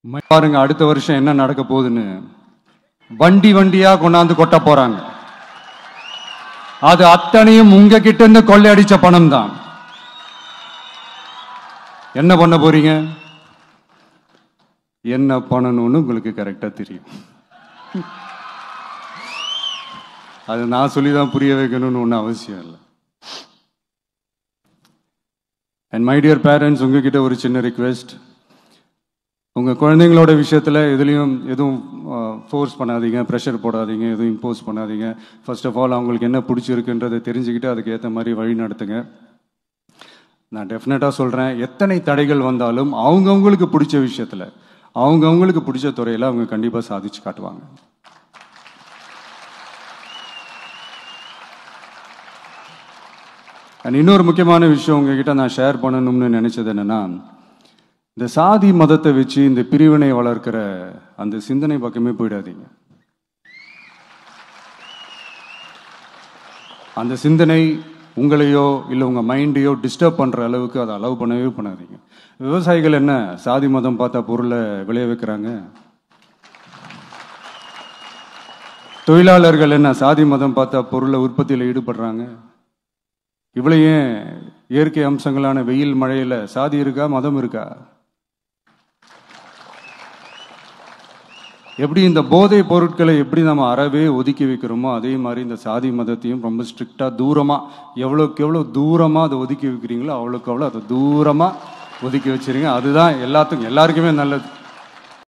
பாருங்க அடுத்த வருஷம் என்ன நடக்க போகுதுன்னு. வண்டி வண்டியா கொண்டாந்து கொட்ட போறாங்க. அது அத்தனையும் உங்ககிட்ட இருந்து கொள்ளையடிச்ச பணம் தான். என்ன பண்ண போறீங்க? என்ன பண்ணணும்னு உங்களுக்கு கரெக்டா தெரியும். அது நான் சொல்லிதான் புரிய வைக்கணும்னு ஒன்றும் அவசியம் இல்லை. அண்ட் மை டியர் பேரண்ட்ஸ், உங்ககிட்ட ஒரு சின்ன ரிக்வெஸ்ட். உங்கள் குழந்தைங்களோட விஷயத்தில் எதுவும் ஃபோர்ஸ் பண்ணாதீங்க, ப்ரெஷர் போடாதீங்க, எதுவும் இம்போஸ் பண்ணாதீங்க. ஃபர்ஸ்ட் ஆஃப் ஆல் அவங்களுக்கு என்ன பிடிச்சிருக்குன்றதை தெரிஞ்சுக்கிட்டு அதுக்கு ஏற்ற மாதிரி வழி நடத்துங்க. நான் டெஃபினட்டாக சொல்கிறேன், எத்தனை தடைகள் வந்தாலும் அவங்கவுங்களுக்கு பிடிச்ச விஷயத்தில் அவங்கவுங்களுக்கு பிடிச்ச துறையில் அவங்க கண்டிப்பாக சாதிச்சு காட்டுவாங்க. அண்ட் இன்னொரு முக்கியமான விஷயம் உங்ககிட்ட நான் ஷேர் பண்ணணும்னு நினைச்சது என்னன்னா, இந்த சாதி மதத்தை வச்சு இந்த பிரிவினை வளர்க்கிற அந்த சிந்தனை பக்கமே போயிடாதீங்க. அந்த சிந்தனை உங்களையோ இல்லை உங்கள் மைண்டையோ டிஸ்டர்ப் பண்ணுற அளவுக்கு அதை அலோவ் பண்ணவே பண்ணாதீங்க. விவசாயிகள் என்ன சாதி மதம் பார்த்தா பொருளை விளைய வைக்கிறாங்க? தொழிலாளர்கள் என்ன சாதி மதம் பார்த்தா பொருளை உற்பத்தியில் ஈடுபடுறாங்க? இவ்வளையே இயற்கை அம்சங்களான வெயில் மழையில் சாதி இருக்கா, மதம் இருக்கா? எப்படி இந்த போதை பொருட்களை எப்படி நம்ம அறவே ஒதுக்கி வைக்கிறோமோ அதே மாதிரி இந்த சாதி மதத்தையும் ரொம்ப ஸ்ட்ரிக்டா தூரமா, எவ்வளோக்கு எவ்வளோ தூரமா அதை ஒதுக்கி வைக்கிறீங்களோ அவ்வளோக்கு அவ்வளோ அதை தூரமா ஒதுக்கி வச்சிருங்க. அதுதான் எல்லாருக்குமே நல்லது.